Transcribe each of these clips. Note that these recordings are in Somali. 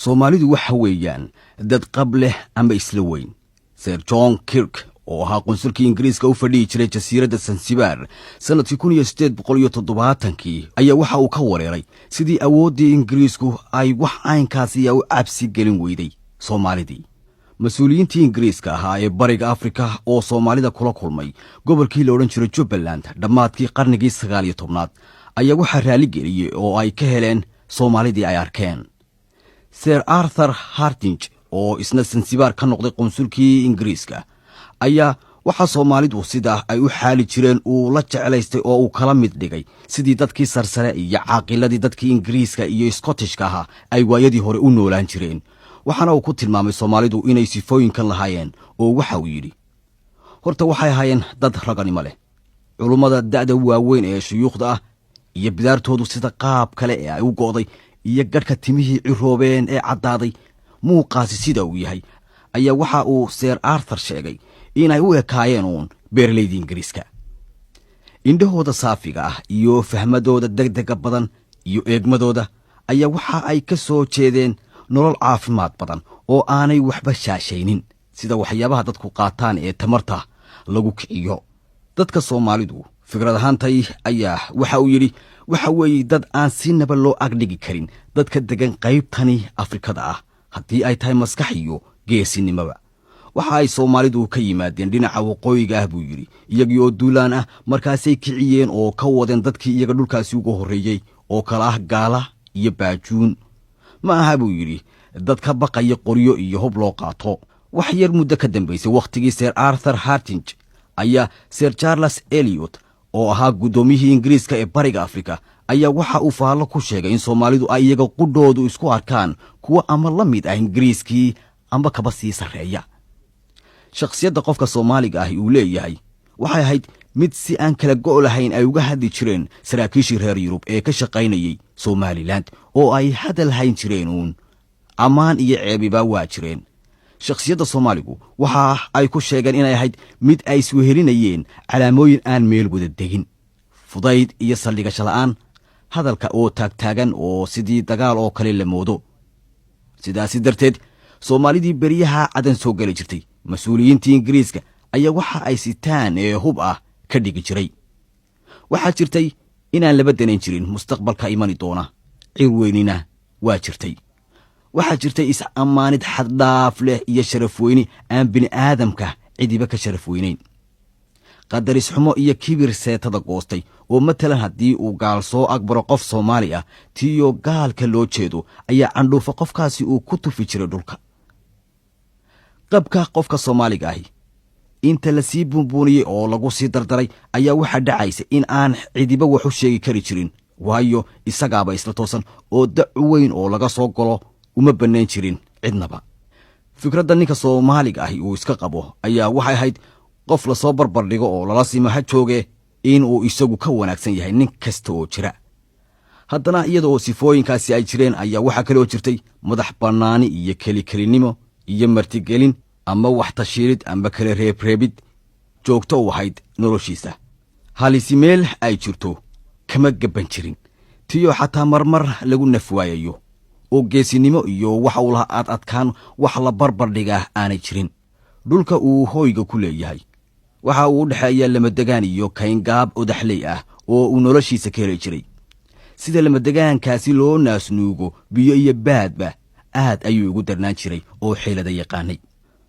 Soomaalidu waxa weeyaan dad qab leh ama isla weyn. Sir John Kirk oo ahaa qunsulkii Ingiriiska u fadhiyi jiray jasiiradda Zanzibar sanadkii 1870 ayaa waxa uu ka wareeray sidii awooddii Ingiriisku ay wax aynkaasi u cabsi gelin weyday Soomaalidii. Mas'uuliyiintii Ingiriiska ahaa ee bariga Afrika oo Soomaalida kula kulmay gobolkii la odhan jiray Jubaland dhammaadkii qarnigii 19 ayaa waxa raali geliyay oo ay ka heleen Soomaalidii ay arkeen. Sir Arthur Hardinge oo isna Zanzibar ka noqday qunsulkii Ingiriiska ayaa waxa Soomaalidu sida ay u xaali jireen uu la jecelaystay oo uu kala mid dhigay sidii dadkii sarsare iyo caaqiladii dadkii Ingiriiska iyo Scottishka ahaa ay waayadii hore u noolaan jireen. waxaana uu ku tilmaamay Soomaalidu inay sifooyinkan lahaayeen oo waxa uu yidhi horta waxay ahaayeen dad raganimo leh culumada da'da waaweyn ee shuyuukhda ah iyo bidaartoodu sida qaab kale ee ay u go'day iyo gadhka timihii ciroobeen ee caddaaday muuqaasi sida uu yahay ayaa waxa uu Sir Arthur sheegay inay u ekaayeen uun beeraleydii Ingiriiska. indhahooda saafiga ah iyo fahmadooda degdega badan iyo eegmadooda ayaa waxa ay ka soo jeedeen nolol caafimaad badan oo aanay waxba shaashaynin sida waxyaabaha dadku qaataan ee tamarta lagu kiciyo. dadka Soomaalidu fikrad ahaantay ayaa waxa uu yidhi waxa weeye dad aan si naba loo agdhigi karin dadka degan qaybtani Afrikada ah haddii ay tahay maskax iyo geesinimaba. waxa ay Soomaalidu ka yimaadeen dhinaca waqooyiga ah buu yidhi iyagii oo duulaan ah markaasay kiciyeen oo ka wadeen dadkii iyaga dhulkaasi ugu horreeyey oo kala ah gaala iyo baajuun. ma aha buu yidhi dad ka baqaya qoryo iyo hub loo qaato. wax yar muddo ka dambaysay wakhtigii Sir Arthur Hardinge ayaa Sir Charles Eliot oo ahaa guddoomiyihii Ingiriiska ee bariga Afrika ayaa waxa uu faallo ku sheegay in Soomaalidu ay iyaga qudhoodu isku arkaan kuwa ama la mid ah Ingiriiskii ama kaba sii sarreeya. shakhsiyadda qofka Soomaaliga ah uu leeyahay waxay ahayd mid si aan kala go' lahayn ay uga hadli jireen saraakiishii reer Yurub ee ka shaqaynayay Somaliland oo ay hadal hayn jireen uun ammaan iyo ceebiba waa jireen. shakhsiyadda Soomaaligu waxa ay ku sheegeen inay ahayd mid ay iswehelinayeen calaamooyin aan meel wada degin fudayd iyo saldhigasho la'aan hadalka oo taagtaagan oo sidii dagaal oo kale la moodo. sidaasi darteed Soomaalidii beriyaha cadan soo gali jirtay mas'uuliyiintii Ingiriiska ayaa waxa ay sitaan ee hub ah ka dhigi jiray. waxaa jirtay inaan laba danayn jirin mustaqbalka imani doona cir weynina waa jirtay. waxaa jirtay is-ammaanid xad dhaaf leh iyo sharaf weyni aan bini aadamka cidiba ka sharaf weynayn. qadaris xumo iyo kibir seetada goostay oo matalan haddii uu gaal soo agbaro qof Soomaali ah tiyo gaalka loo jeedo ayaa candhuufa qofkaasi uu ku tufi jiray dhulka. qabka qofka Soomaaliga ahi inta la sii buunbuuniyey oo lagu sii dardaray ayaa waxa dhacaysa in aan cidiba wax u sheegi kari jirin waayo isagaaba isla toosan oo dac weyn oo laga soo galo uma banayn jirin cidnaba. fikradda ninka Soomaaliga ahi uu iska qabo ayaa waxay ahayd qof la soo barbar dhigo oo lala sima ha jooge in uu isagu ka wanaagsan yahay nin kasta oo jira. haddana iyada oo sifooyinkaasi ay jireen ayaa waxa kale oo jirtay madax bannaani iyo kelikelinimo iyo martigelin ama wax tashiirid ama kala reebreebid joogto u ahayd noloshiisa. halisi meel ay jirto kama gaban jirin tiyo xataa marmar lagu nafwaayayo oo geesinimo iyo waxa uu lahaa adkaan wax la barbar dhigaa aanay jirin. dhulka uu hooyga ku leeyahay waxa uu u dhaxeeyaa lamadegaan iyo kayngaab odaxley ah oo uu noloshiisa ka heli jiray. sida lamadegaankaasi loo naasnuugo biyo iyo baadba aad ayuu ugu darnaan jiray oo xeelada yaqaanay.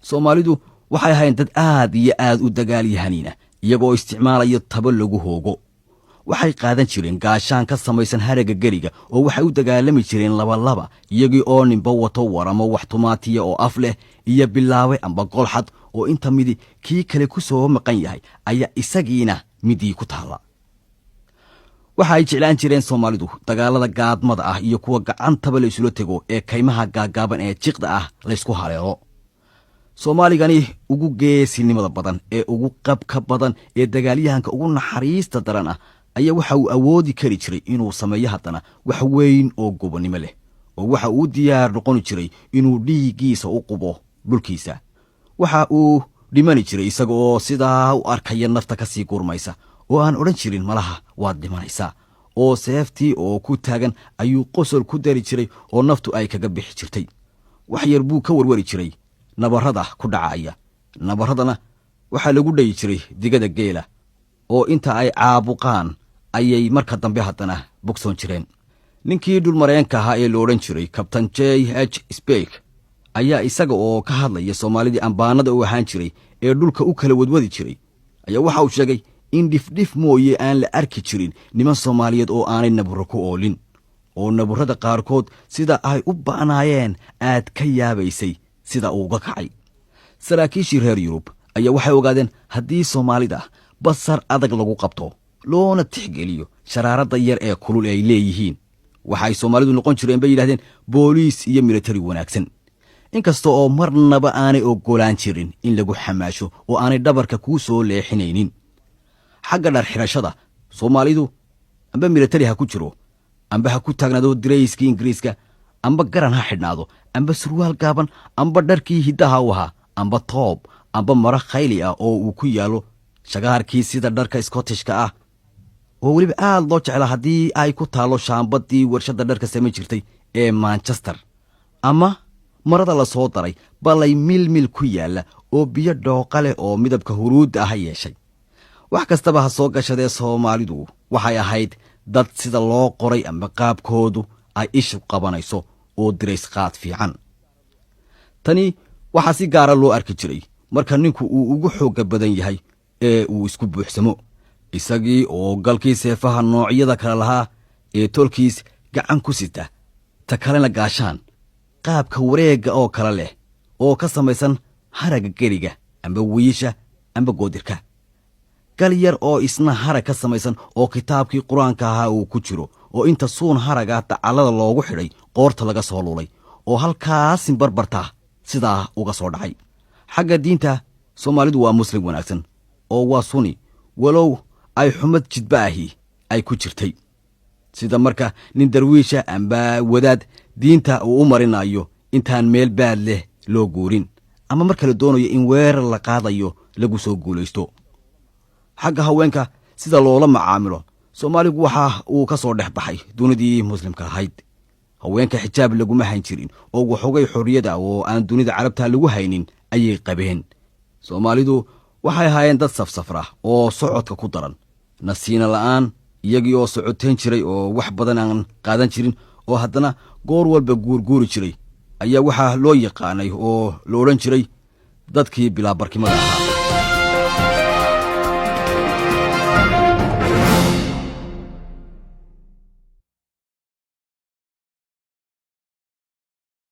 Soomaalidu waxay ahayn dad aad iyo aad u dagaal yahanina iyagoo isticmaalaya tabo lagu hoogo. waxay qaadan jireen gaashaan ka samaysan haraga gariga oo waxay u dagaalami jireen laba iyagii oo ninba wato waramo wax tumaatiya oo af leh iyo bilaawe amba golxad oo inta midi kii kale ku soo maqan yahay ayaa isagiina midii ku taala. waxay jeclaan jireen Soomaalidu dagaalada gaadmada ah iyo kuwa gacantaba la isula tago ee kaymaha gaagaaban ee jiqda ah la isku haleelo. Soomaaligani ugu geesinimada badan ee ugu qabka badan ee dagaalyahanka ugu naxariista daran ah ayaa waxa uu awoodi kari jiray inuu sameeyo haddana wax weyn oo gobonimo leh oo waxa uu diyaar noqon jiray inuu dhiigiisa u qubo dhulkiisa. waxa uu dhimani jiray isagoo sidaa u arkaya nafta ka sii gurmaysa oo aan odhan jirin malaha waad dhimanaysaa oo seeftii oo ku taagan ayuu qosol ku dari jiray oo naftu ay kaga bixi jirtay. wax yar buu ka warwari jiray nabarrada ku dhacaya. nabarradana waxaa lagu dhayi jiray digada geela oo inta ay caabuqaan ayay marka dambe haddana bogsoon jireen. ninkii dhulmareenka ahaa ee la odhan jiray kabtan J.H. Speake ayaa isaga oo ka hadlaya Soomaalidii ambaanada u ahaan jiray ee dhulka u kala wadwadi jiray ayaa waxa uu sheegay in dhifdhif mooye aan la arki jirin niman Soomaaliyeed oo aanay nabaro ku oolin, oo nabarrada qaarkood sida ay u ba'naayeen aad ka yaabaysay sida uu uga kacay. saraakiishii reer Yurub ayaa waxay ogaadeen haddii Soomaalida basar adag lagu qabto loona tixgeliyo sharaaradda yar ee kulul ay leeyihiin, waxay Soomaalidu noqon jireen bay yidhaahdeen booliis iyo military wanaagsan. inkasta oo marnaba aanay ogolaan jirin in lagu xamaasho oo aanay dhabarka kuu soo leexinaynin. xagga dhar xirashada Soomaalidu amba military ha ku jiro, amba ha ku taagnaado dirayskii Ingiriiska, amba garan ha xidhnaado, amba surwaal gaaban, amba dharkii hiddaha u ahaa, amba toob, amba mara khayli ah oo uu ku yaalo shagaarkii sida dharka Scottishka ah oo weliba aad loo jeclaa haddii ay ku taalo shaambadii warshadda dharka samayn jirtay ee Manchester, ama marada la soo daray balay milmil ku yaalla oo biyo dhooqa leh oo midabka huruudda ah yeeshay. wax kastaba ha soo gashadee Soomaalidu waxay ahayd dad sida loo qoray ama qaabkoodu ay ishu qabanayso oo dirays qaad fiican. tani waxaa si gaara loo arki jiray marka ninku uu ugu xoogga badan yahay ee uu isku buuxsamo, isagii oo galkii seefaha noocyada kale lahaa ee tolkiis gacan ku sita, ta kalena gaashaan qaabka wareegga oo kale leh oo ka samaysan haragga geriga amba wiisha amba goodirka, gal yar oo isna harag ka samaysan oo kitaabkii qur-aanka ahaa uu ku jiro oo inta suun haraga dacallada loogu xidhay qoorta laga soo lulay oo halkaasin barbartaa sidaa uga soo dhacay. xagga diinta Soomaalidu waa muslim wanaagsan oo waa sunni, walow ay xumad jidba ahi ay ku jirtay, sida marka nin darwiisha amba wadaad diinta uu u marinayo intaan meel baad leh loo guurin, ama marka la doonayo in weerar la qaadayo lagu soo guulaysto. xagga haweenka sida loola macaamilo Soomaaligu waxa uu ka soo dhex baxay dunidii muslimka ahayd. haweenka xijaab laguma hayn jirin oo waxoogay xorriyada oo aan dunida carabta lagu haynin ayay qabeen. Soomaalidu waxay ahaayeen dad safsafra oo socodka ku daran, nasiina la'aan, iyagii oo socoteen jiray oo wax badan aan qaadan jirin oo haddana goor walba guurguuri jiray ayaa waxaa loo yaqaanay oo la odhan jiray dadkii bilaa barkimada ahaa.